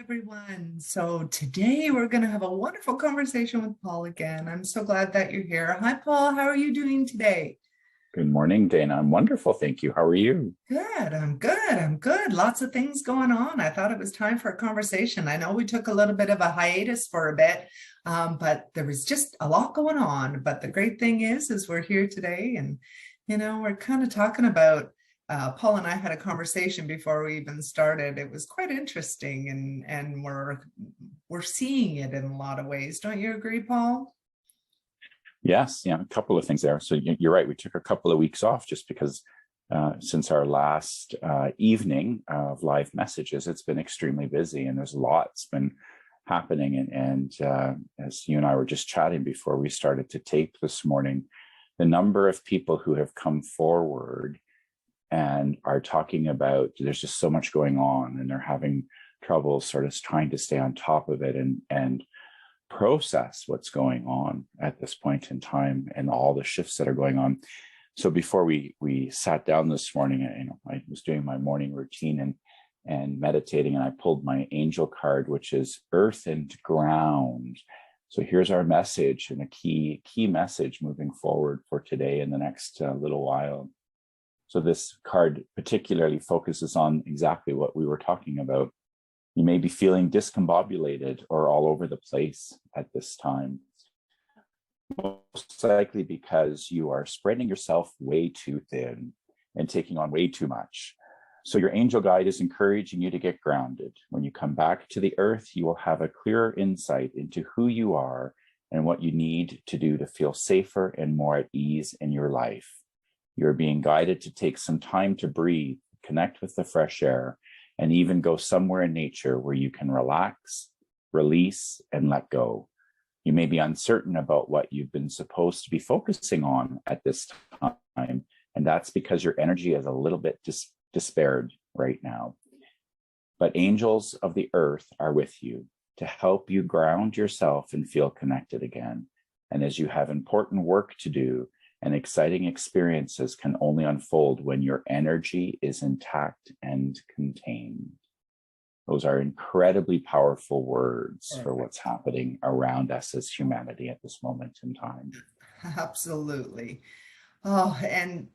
everyone. So today we're going to have a wonderful conversation with Paul again. I'm so glad that you're here. Hi, Paul. How are you doing today? Good morning, Dana. I'm wonderful. Thank you. How are you? Good. I'm good. I'm good. Lots of things going on. I thought it was time for a conversation. I know we took a little bit of a hiatus for a bit, but there was just a lot going on. But the great thing is we're here today, and we're kind of talking about. Paul and I had a conversation before we even started. It was quite interesting, and we're seeing it in a lot of ways. Don't you agree, Paul? Yes, yeah, a couple of things there. So you're right. We took a couple of weeks off just because since our last evening of live messages, it's been extremely busy and there's lots been happening. And as you and I were just chatting before we started to tape this morning, the number of people who have come forward and are talking about there's just so much going on and they're having trouble sort of trying to stay on top of it and process what's going on at this point in time and all the shifts that are going on. So before we sat down this morning, I was doing my morning routine and meditating, and I pulled my angel card, which is earth and ground. So here's our message, and a key message moving forward for today and the next little while. So this card particularly focuses on exactly what we were talking about. You may be feeling discombobulated or all over the place at this time, most likely because you are spreading yourself way too thin and taking on way too much. So your angel guide is encouraging you to get grounded. When you come back to the earth, you will have a clearer insight into who you are and what you need to do to feel safer and more at ease in your life. You're being guided to take some time to breathe, connect with the fresh air, and even go somewhere in nature where you can relax, release, and let go. You may be uncertain about what you've been supposed to be focusing on at this time, and that's because your energy is a little bit despaired right now. But angels of the earth are with you to help you ground yourself and feel connected again. And as you have important work to do, and exciting experiences can only unfold when your energy is intact and contained. Those are incredibly powerful words for what's happening around us as humanity at this moment in time. Absolutely. Oh, and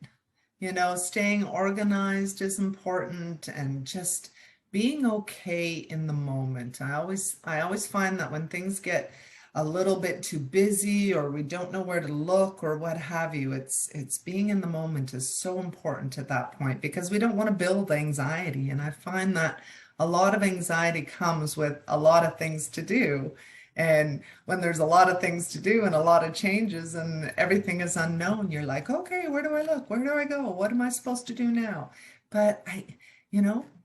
staying organized is important, and just being okay in the moment. I always find that when things get a little bit too busy or we don't know where to look or what have you, it's being in the moment is so important at that point, because we don't want to build anxiety. And I find that a lot of anxiety comes with a lot of things to do. And when there's a lot of things to do and a lot of changes and everything is unknown, you're like, okay, where do I look? Where do I go? What am I supposed to do now? But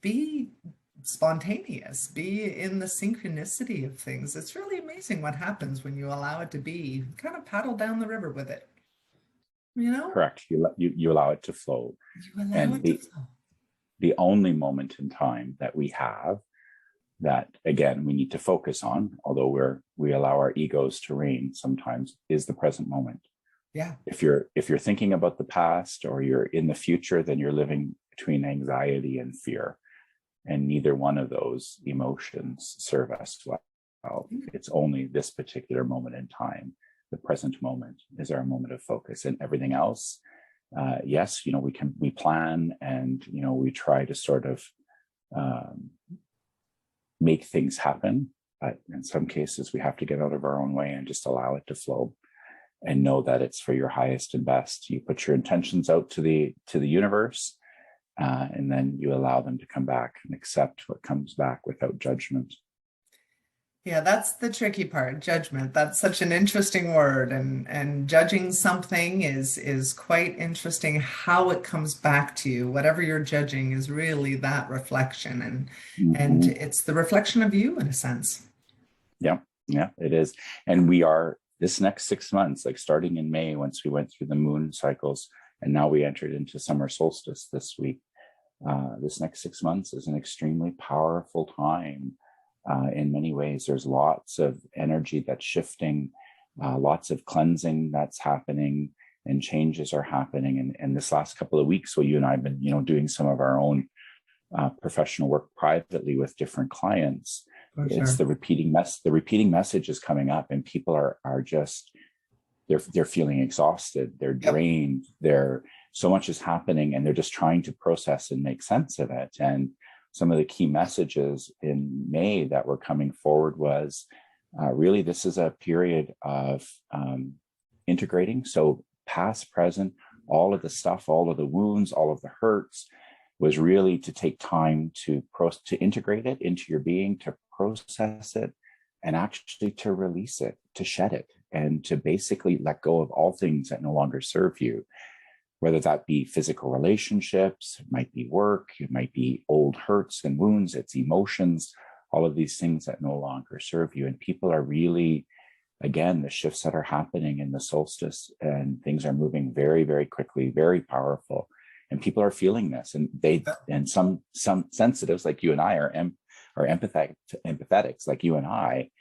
be spontaneous, be in the synchronicity of things. It's really amazing what happens when you allow it to be. Kind of paddle down the river with it, Correct. You allow it to flow. You allow And it to flow. the only moment in time that we have that, again, we need to focus on, although we allow our egos to reign sometimes, is the present moment. Yeah. If you're thinking about the past or you're in the future, then you're living between anxiety and fear. And neither one of those emotions serve us well. It's only this particular moment in time. The present moment is our moment of focus, and everything else, yes, we plan and, we try to sort of make things happen. But in some cases, we have to get out of our own way and just allow it to flow and know that it's for your highest and best. You put your intentions out to the universe, and then you allow them to come back and accept what comes back without judgment. Yeah, that's the tricky part, judgment. That's such an interesting word, and judging something is quite interesting. How it comes back to you, whatever you're judging, is really that reflection, and it's the reflection of you in a sense. Yeah, it is. And we are this next 6 months, like starting in May, once we went through the moon cycles, and now we entered into summer solstice this week. This next 6 months is an extremely powerful time. In many ways, there's lots of energy that's shifting, lots of cleansing that's happening, and changes are happening. And this last couple of weeks, you and I have been, doing some of our own professional work privately with different clients. For It's sure. the repeating message is coming up, and people are just, they're feeling exhausted, they're Yep. drained, they're, so much is happening, and they're just trying to process and make sense of it. And some of the key messages in May that were coming forward was really, this is a period of integrating. So past, present, all of the stuff, all of the wounds, all of the hurts, was really to take time to integrate it into your being, to process it, and actually to release it, to shed it, and to basically let go of all things that no longer serve you, whether that be physical relationships, it might be work, it might be old hurts and wounds, it's emotions, all of these things that no longer serve you. And people are really, again, the shifts that are happening in the solstice, and things are moving very, very quickly, very powerful. And people are feeling this, and some sensitives like you and I are empathetics like you and I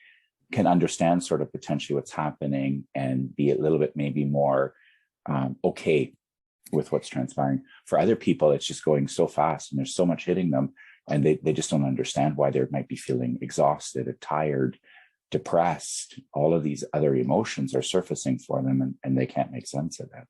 can understand sort of potentially what's happening and be a little bit maybe more okay with what's transpiring. For other people, it's just going so fast and there's so much hitting them, and they just don't understand why they might be feeling exhausted or tired, depressed. All of these other emotions are surfacing for them, and they can't make sense of it.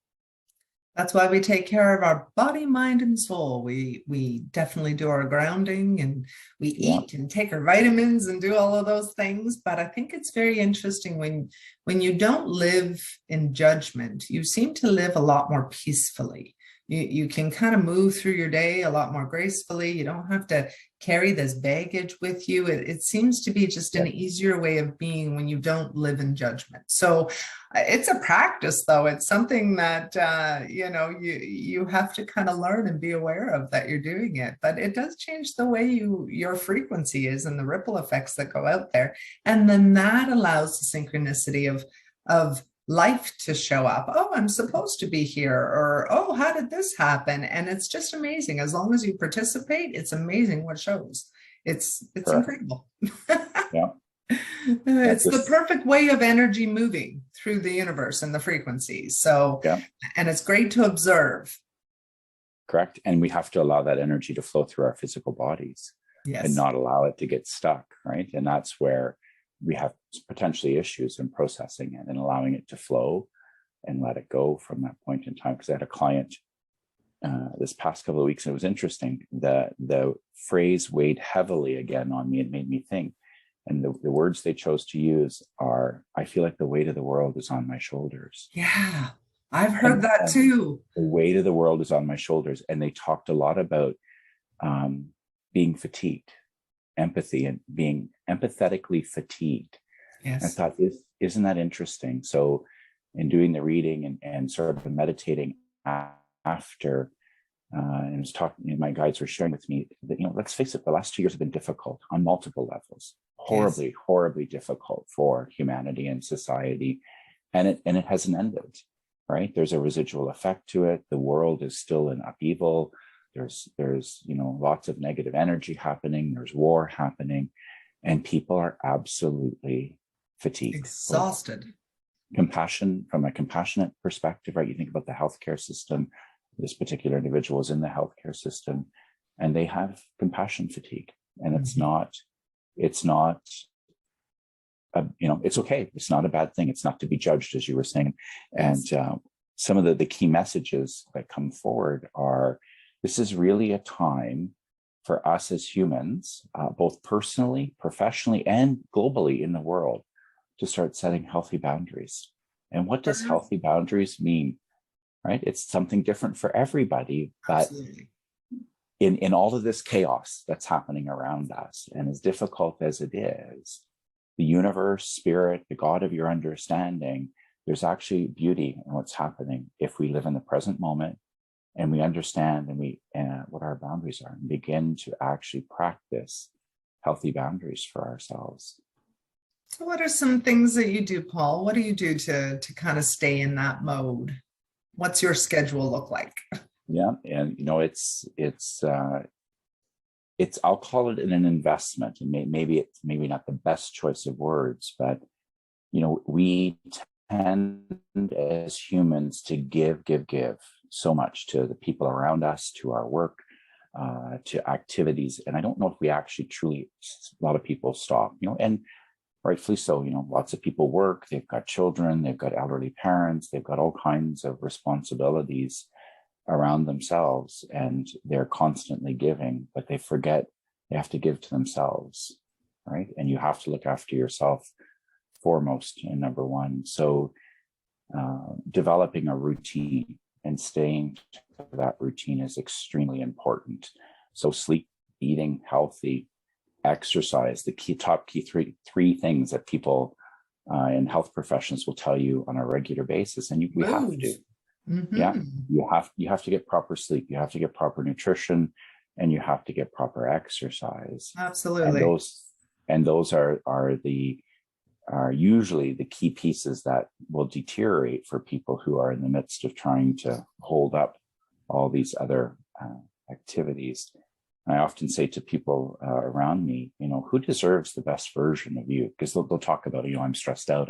That's why we take care of our body, mind, and soul. We definitely do our grounding, and we Yeah. eat and take our vitamins and do all of those things. But I think it's very interesting when you don't live in judgment, you seem to live a lot more peacefully. You can kind of move through your day a lot more gracefully. You don't have to carry this baggage with you. It seems to be just an easier way of being when you don't live in judgment. So it's a practice, though. It's something that you have to kind of learn and be aware of that you're doing it. But it does change the way your frequency is and the ripple effects that go out there. And then that allows the synchronicity of life to show up. Oh, I'm supposed to be here, or oh, how did this happen? And it's just amazing. As long as you participate, it's amazing what shows. It's Correct. incredible. Yeah. It's the perfect way of energy moving through the universe and the frequencies. So, yeah. And it's great to observe. Correct. And we have to allow that energy to flow through our physical bodies and Yes. not allow it to get stuck, right? And that's where we have potentially issues in processing it and allowing it to flow and let it go from that point in time. Because I had a client this past couple of weeks, and it was interesting. The phrase weighed heavily again on me. It made me think. And the words they chose to use are, I feel like the weight of the world is on my shoulders. Yeah, I've heard that And too. the weight of the world is on my shoulders. And they talked a lot about being fatigued, empathy, and being empathetically fatigued. Yes. I thought, isn't that interesting? So in doing the reading and sort of meditating after, and I was talking, my guides were sharing with me that, let's face it, the last 2 years have been difficult on multiple levels, horribly, horribly difficult for humanity and society. And it hasn't ended, right? There's a residual effect to it. The world is still in upheaval. There's lots of negative energy happening. There's war happening, and people are absolutely fatigued, Exhausted. Compassion, from a compassionate perspective, right? You think about the healthcare system. This particular individual is in the healthcare system, and they have compassion fatigue, and it's not, it's okay. It's not a bad thing. It's not to be judged, as you were saying. And some of the key messages that come forward are, this is really a time for us as humans, both personally, professionally, and globally in the world, to start setting healthy boundaries. And what does healthy boundaries mean, right? It's something different for everybody, but absolutely. In all of this chaos that's happening around us, and as difficult as it is, the universe, spirit, the God of your understanding, there's actually beauty in what's happening if we live in the present moment and we understand what our boundaries are, and begin to actually practice healthy boundaries for ourselves. So what are some things that you do, Paul? What do you do to kind of stay in that mode? What's your schedule look like? Yeah, and it's I'll call it an investment, and maybe it's not the best choice of words, but we tend as humans to give so much to the people around us, to our work, to activities. And I don't know if we actually truly, a lot of people stop, and rightfully so, lots of people work, they've got children, they've got elderly parents, they've got all kinds of responsibilities around themselves, and they're constantly giving, but they forget they have to give to themselves, right? And you have to look after yourself foremost and number one. So developing a routine and staying to that routine is extremely important. So sleep, eating healthy, exercise, the top key three things that people and health professionals will tell you on a regular basis, and we have to. Mm-hmm. Yeah, you have to get proper sleep, you have to get proper nutrition, and you have to get proper exercise. Absolutely. And those are usually the key pieces that will deteriorate for people who are in the midst of trying to hold up all these other activities. And I often say to people around me, who deserves the best version of you? Because they'll talk about, I'm stressed out,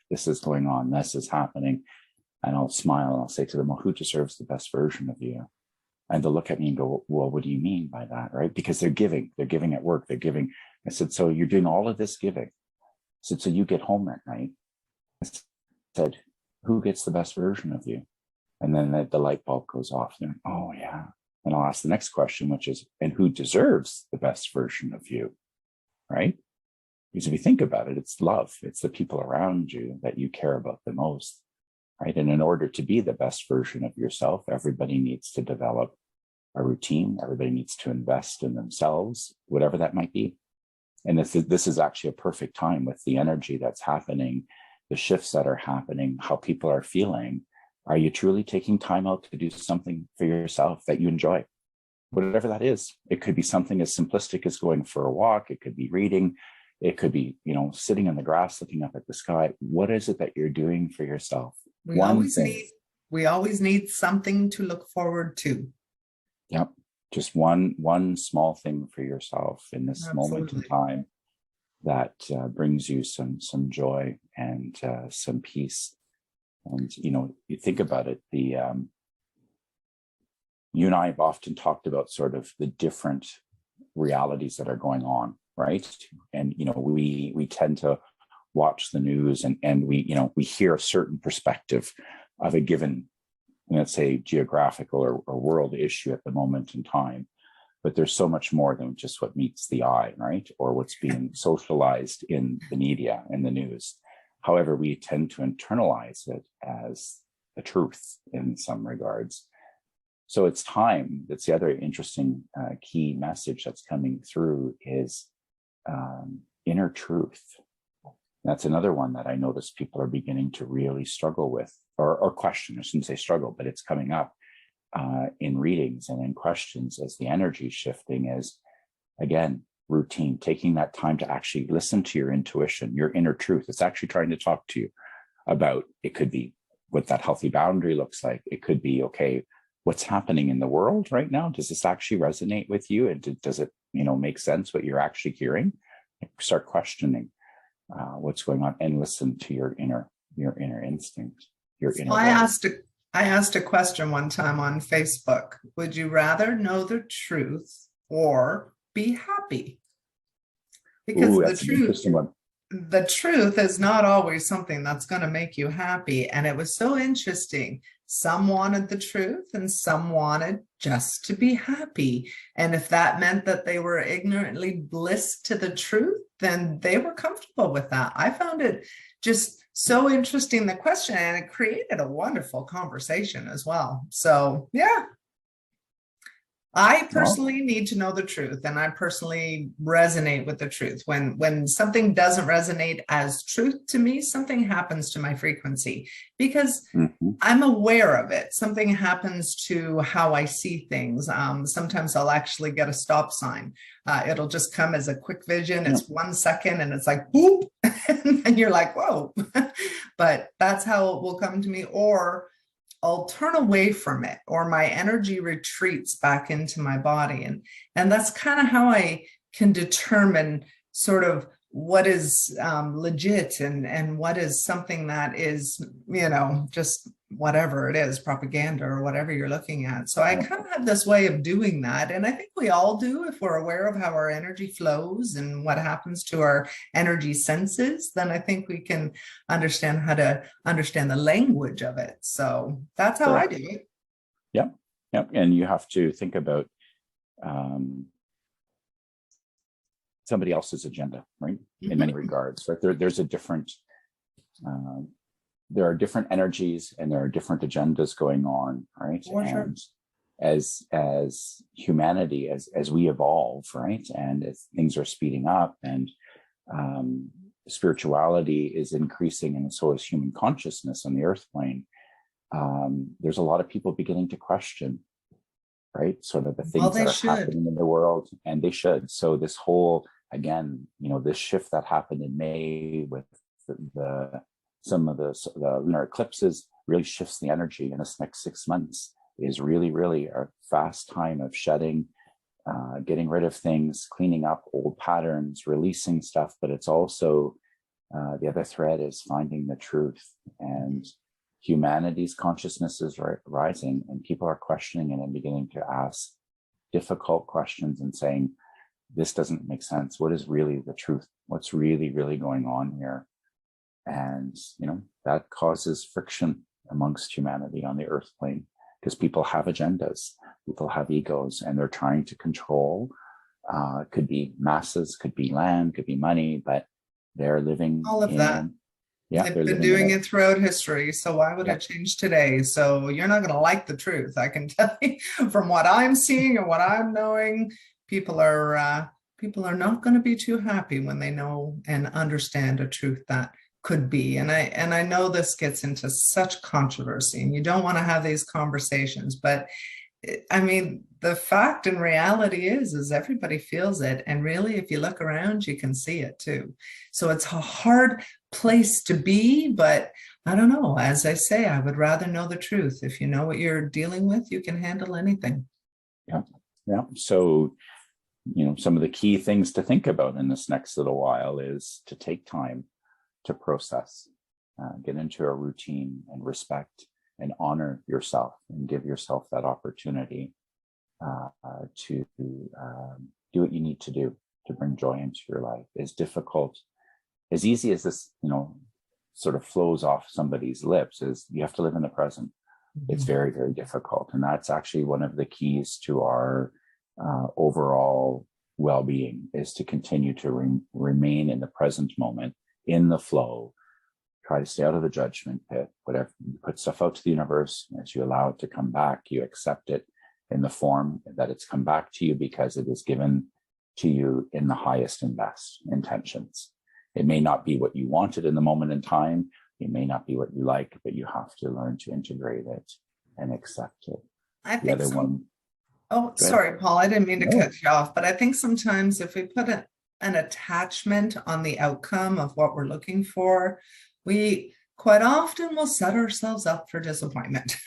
this is going on, this is happening. And I'll smile and I'll say to them, well, who deserves the best version of you? And they'll look at me and go, well, what do you mean by that, right? Because they're giving at work, they're giving. I said, so you're doing all of this giving. I said, so you get home at night. I said, who gets the best version of you? And then the light bulb goes off. And oh, yeah. And I'll ask the next question, which is, and who deserves the best version of you, right? Because if you think about it, it's love. It's the people around you that you care about the most, right? And in order to be the best version of yourself, everybody needs to develop a routine. Everybody needs to invest in themselves, whatever that might be. And this is actually a perfect time with the energy that's happening, the shifts that are happening, how people are feeling. Are you truly taking time out to do something for yourself that you enjoy? Whatever that is. It could be something as simplistic as going for a walk. It could be reading. It could be, sitting in the grass, looking up at the sky. What is it that you're doing for yourself? We always need something to look forward to. Yep. Just one small thing for yourself in this moment in time that brings you some joy and some peace. And you think about it, you and I have often talked about sort of the different realities that are going on, right? And we tend to watch the news and we hear a certain perspective of a given, let's say, geographical or world issue at the moment in time. But there's so much more than just what meets the eye, right? Or what's being socialized in the media and the news. However, we tend to internalize it as the truth in some regards. So it's time. That's the other interesting key message that's coming through is inner truth. That's another one that I notice people are beginning to really struggle with or question. I shouldn't say struggle, but it's coming up in readings and in questions as the energy is shifting is, again, routine, taking that time to actually listen to your intuition, your inner truth. It's actually trying to talk to you about, it could be what that healthy boundary looks like. It could be, okay, what's happening in the world right now? Does this actually resonate with you? And does it, make sense what you're actually hearing? Start questioning what's going on and listen to your inner instinct, your inner voice. I asked a question one time on Facebook. Would you rather know the truth or be happy? Because that's an interesting one. The truth is not always something that's going to make you happy. And it was so interesting. Some wanted the truth and some wanted just to be happy. And if that meant that they were ignorantly bliss to the truth, then they were comfortable with that. I found it just so interesting, the question, and it created a wonderful conversation as well. So, yeah. I personally need to know the truth, and I personally resonate with the truth. When something doesn't resonate as truth to me, something happens to my frequency because I'm aware of it. Something happens to how I see things. Sometimes I'll actually get a stop sign. It'll just come as a quick vision. It's 1 second and it's like, boop, and you're like, whoa. But that's how it will come to me. Or I'll turn away from it, or my energy retreats back into my body. And that's kind of how I can determine sort of what is legit and what is something that is, just whatever it is, propaganda or whatever you're looking at. So I Yeah, kind of have this way of doing that. And I think we all do if we're aware of how our energy flows and what happens to our energy senses, then I think we can understand how to understand the language of it. So that's how I correct. do it. Yeah, yeah. And you have to think about um, somebody else's agenda, right? In many Mhm. regards, right? There's a different, uh, there are different energies and there are different agendas going on, right? For sure. And as humanity, as we evolve, right, and as things are speeding up, and spirituality is increasing, and so is human consciousness on the earth plane. There's a lot of people beginning to question, right, sort of the Well, things they that are should. happening in the world, and they should. So this whole, again, this shift that happened in May with the some of the lunar eclipses really shifts the energy. In this next 6 months is really, really a fast time of shedding, getting rid of things, cleaning up old patterns, releasing stuff. But it's also the other thread is finding the truth, and humanity's consciousness is rising, and people are questioning it and beginning to ask difficult questions and saying, this doesn't make sense. What is really the truth? What's really, really going on here? And, that causes friction amongst humanity on the earth plane, because people have agendas, people have egos, and they're trying to control. Could be masses, could be land, could be money, but they're living All of that. in, yeah, They've they're been living in doing a, it throughout history, so why would yeah, it change today? So you're not going to like the truth. I can tell you from what I'm seeing and what I'm knowing, people are not going to be too happy when they know and understand a truth that could be. And I know this gets into such controversy, and you don't want to have these conversations, but I mean, the fact and reality is everybody feels it. And really, if you look around, you can see it too. So it's a hard place to be, but I don't know. As I say, I would rather know the truth. If you know what you're dealing with, you can handle anything. yeah, yeah. So, some of the key things to think about in this next little while is to take time to process, get into a routine, and respect and honor yourself, and give yourself that opportunity to do what you need to do to bring joy into your life. As difficult, as easy as this, sort of flows off somebody's lips, is you have to live in the present. It's Mhm. very, very difficult. And that's actually one of the keys to our overall well-being, is to continue to remain in the present moment, in the flow. Try to stay out of the judgment pit. Whatever, you put stuff out to the universe, as you allow it to come back, you accept it in the form that it's come back to you, because it is given to you in the highest and best intentions. It may not be what you wanted in the moment in time. It may not be what you like, but you have to learn to integrate it and accept it. I The think other some one, Oh, go ahead. sorry, Paul. I didn't mean to cut No. you off, but I think sometimes if we put an attachment on the outcome of what we're looking for, we quite often will set ourselves up for disappointment.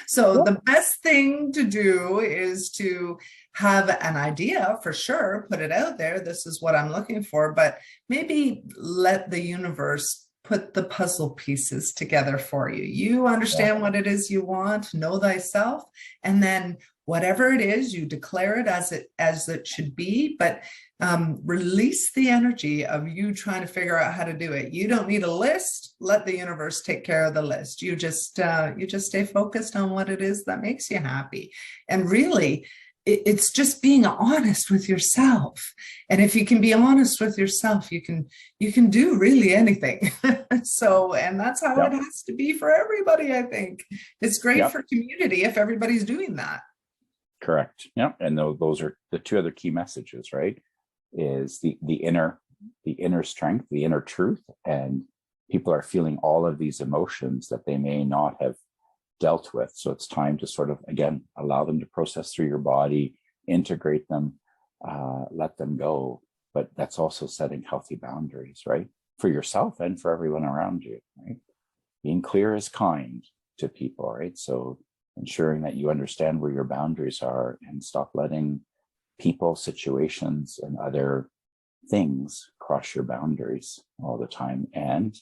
So Yeah. the best thing to do is to have an idea for sure, put it out there. This is what I'm looking for, but maybe let the universe put the puzzle pieces together for you. You Yeah. understand what it is you want, know thyself, and then whatever it is, you declare it as it should be, but release the energy of you trying to figure out how to do it. You don't need a list. Let the universe take care of the list. You just stay focused on what it is that makes you happy. And really, it's just being honest with yourself. And if you can be honest with yourself, you can do really anything. So, and that's how it Yeah. has to be for everybody, I think. It's great Yeah. for community if everybody's doing that. Correct. Yeah. And those are the two other key messages, right? Is the inner strength, the inner truth, and people are feeling all of these emotions that they may not have dealt with. So it's time to sort of, again, allow them to process through your body, integrate them, let them go. But that's also setting healthy boundaries, right? For yourself and for everyone around you, right? Being clear is kind to people, right? So ensuring that you understand where your boundaries are, and stop letting people, situations, and other things cross your boundaries all the time. And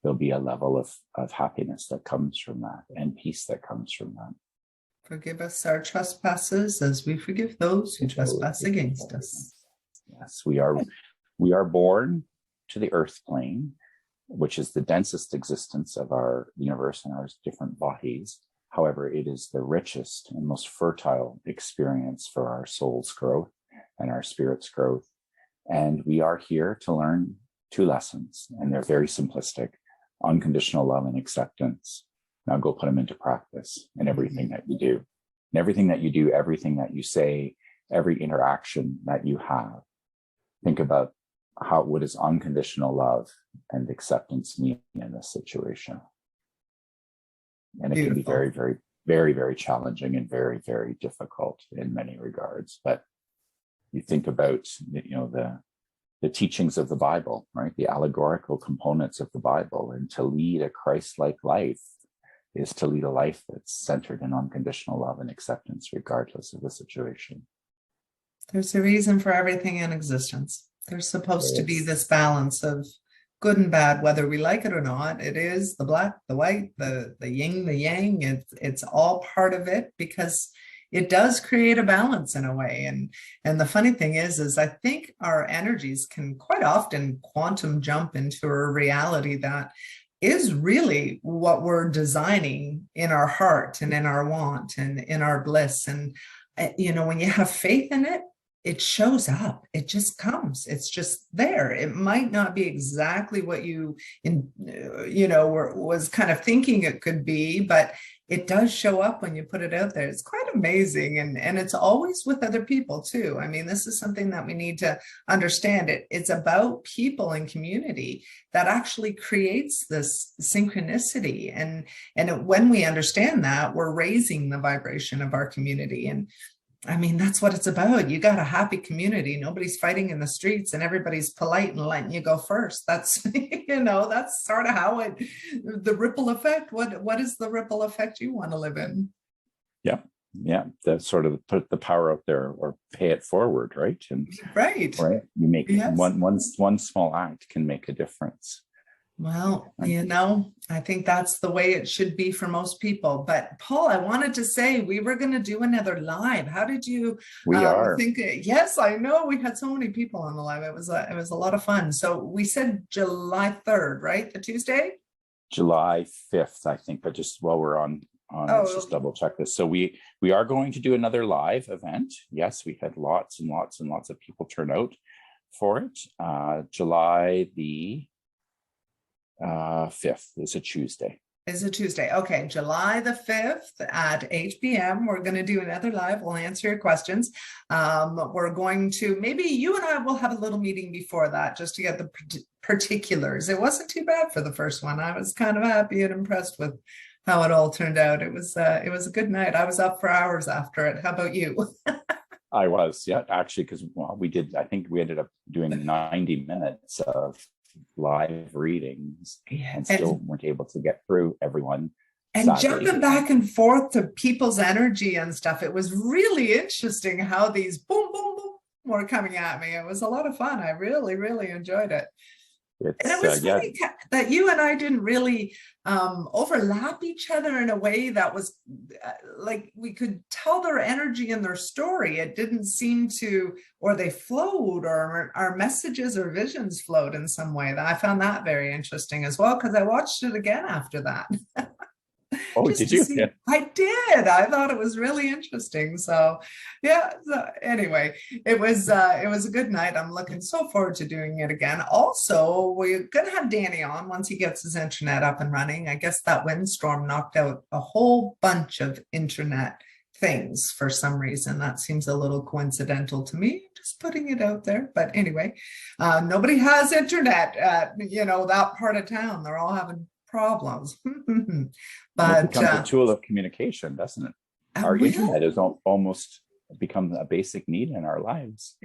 there'll be a level of happiness that comes from that, and peace that comes from that. Forgive us our trespasses as we forgive those who trespass against us. Yes, we are born to the earth plane, which is the densest existence of our universe and our different bodies. However, it is the richest and most fertile experience for our soul's growth and our spirit's growth. And we are here to learn 2 lessons, and they're very simplistic: unconditional love and acceptance. Now go put them into practice in everything that you do. And everything that you do, everything that you say, every interaction that you have. Think about what does unconditional love and acceptance mean in this situation? And it Beautiful. can be very, very, very, very challenging and very, very difficult in many regards. But you think about, the teachings of the Bible, right? The allegorical components of the Bible, and to lead a Christ-like life is to lead a life that's centered in unconditional love and acceptance, regardless of the situation. There's a reason for everything in existence. There's supposed to be this balance of good and bad, whether we like it or not. It is the black, the white, the yin, the yang. It's all part of it, because it does create a balance in a way. And the funny thing is I think our energies can quite often quantum jump into a reality that is really what we're designing in our heart and in our want and in our bliss. And, when you have faith in it, it shows up. It just comes. It's just there. It might not be exactly what you, was kind of thinking it could be, but it does show up when you put it out there. It's quite amazing. And it's always with other people too. I mean, this is something that we need to understand. It's about people and community that actually creates this synchronicity. And when we understand that, we're raising the vibration of our community. And I mean, that's what it's about. You got a happy community. Nobody's fighting in the streets, and everybody's polite and letting you go first. That's, that's sort of how the ripple effect. What is the ripple effect you want to live in? Yeah. That sort of put the power out there, or pay it forward, right? And right. You make one small act can make a difference. Well, I think that's the way it should be for most people. But Paul, I wanted to say we were going to do another live. How did you think? Yes, I know we had so many people on the live. It was a lot of fun. So we said July 3rd, right? The Tuesday? July 5th, I think. But just while we're on, let's just double check this. So we are going to do another live event. Yes, we had lots and lots and lots of people turn out for it. July the 5th is a Tuesday. Okay, July the 5th at 8 p.m. We're going to do another live. We'll answer your questions. We're going to, maybe you and I will have a little meeting before that just to get the particulars. It wasn't too bad for the first one. I was kind of happy and impressed with how it all turned out. It was a good night. I was up for hours after it. How about you? I was, actually, because I think we ended up doing 90 minutes of live readings and still weren't able to get through everyone. And sadly, jumping back and forth to people's energy and stuff. It was really interesting how these boom, boom, boom were coming at me. It was a lot of fun. I really, really enjoyed it. And it was funny that you and I didn't really overlap each other in a way that was like we could tell their energy and their story. It didn't seem to, or they flowed, or our messages or visions flowed in some way. I found that very interesting as well, because I watched it again after that. Oh, did you? Yeah. I did. I thought it was really interesting. So, yeah. So anyway, it was a good night. I'm looking so forward to doing it again. Also, we're going to have Danny on once he gets his internet up and running. I guess that windstorm knocked out a whole bunch of internet things for some reason. That seems a little coincidental to me. Just putting it out there. But anyway, nobody has internet at, that part of town. They're all having problems. But it becomes a tool of communication, doesn't it? Our internet has almost become a basic need in our lives.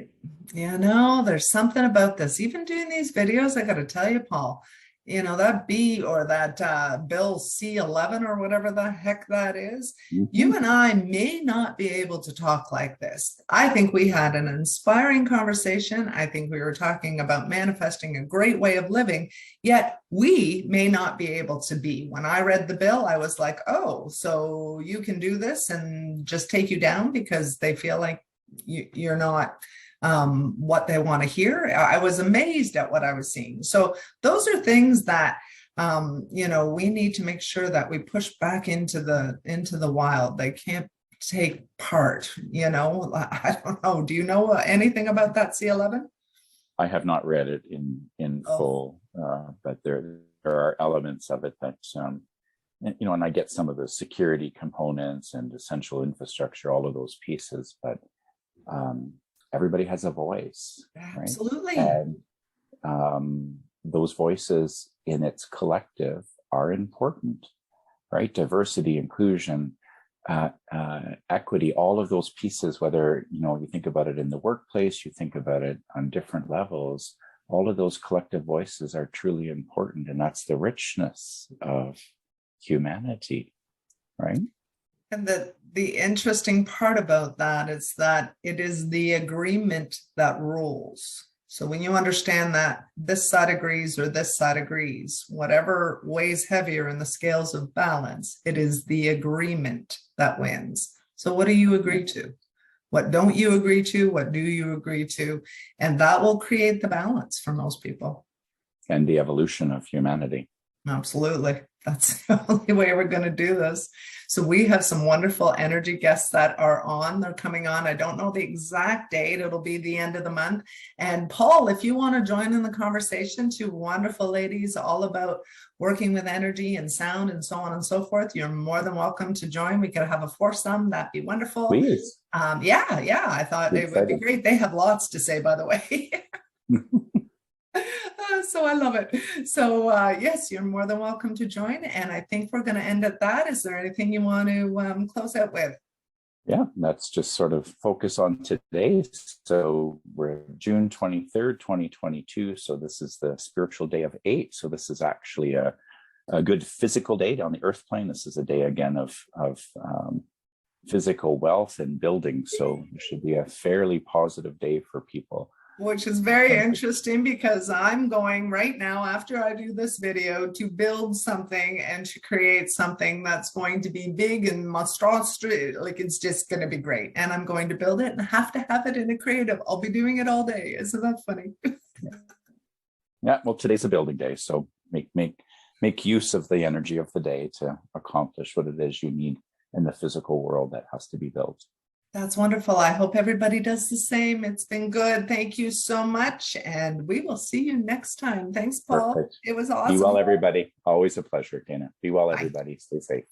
There's something about this. Even doing these videos, I got to tell you, Paul, that B or that Bill C-11 or whatever the heck that is, Mhm. you and I may not be able to talk like this. I think we had an inspiring conversation. I think we were talking about manifesting a great way of living, yet we may not be able to be. When I read the bill, I was like, oh, so you can do this and just take you down because they feel like you're not what they want to hear. I was amazed at what I was seeing. So those are things that we need to make sure that we push back into the wild. They can't take part. I don't know. Do you know anything about that C-11? I have not read it in Oh, full, but there are elements of it that and I get some of the security components and essential infrastructure, all of those pieces, but um, everybody has a voice, right? absolutely. And those voices in its collective are important, right? Diversity, inclusion, equity, all of those pieces, whether, you think about it in the workplace, you think about it on different levels, all of those collective voices are truly important. And that's the richness of humanity, right? And the interesting part about that is that it is the agreement that rules. So when you understand that this side agrees or this side agrees, whatever weighs heavier in the scales of balance, it is the agreement that wins. So what do you agree to? What don't you agree to? What do you agree to? And that will create the balance for most people. And the evolution of humanity. Absolutely. That's the only way we're going to do this. So we have some wonderful energy guests that are on. They're coming on. I don't know the exact date. It'll be the end of the month. And Paul, if you want to join in the conversation, two wonderful ladies all about working with energy and sound and so on and so forth, you're more than welcome to join. We could have a foursome. That'd be wonderful. Please. Yeah, I thought I'm it would be excited. great. They have lots to say, by the way. So I love it. So yes, you're more than welcome to join. And I think we're going to end at that. Is there anything you want to close out with? Yeah, let's just sort of focus on today. So we're June 23rd, 2022. So this is the spiritual day of 8. So this is actually a good physical day on the earth plane. This is a day again of physical wealth and building. So it should be a fairly positive day for people. Which is very interesting because I'm going right now after I do this video to build something and to create something that's going to be big and monstrous. Like it's just going to be great. And I'm going to build it and have to have it in a creative. I'll be doing it all day. Isn't that funny? Yeah, well, today's a building day. So make use of the energy of the day to accomplish what it is you need in the physical world that has to be built. That's wonderful. I hope everybody does the same. It's been good. Thank you so much. And we will see you next time. Thanks, Paul. Perfect. It was Be well, awesome. everybody. Always a pleasure, Dana. Be well, Bye. everybody. Stay safe.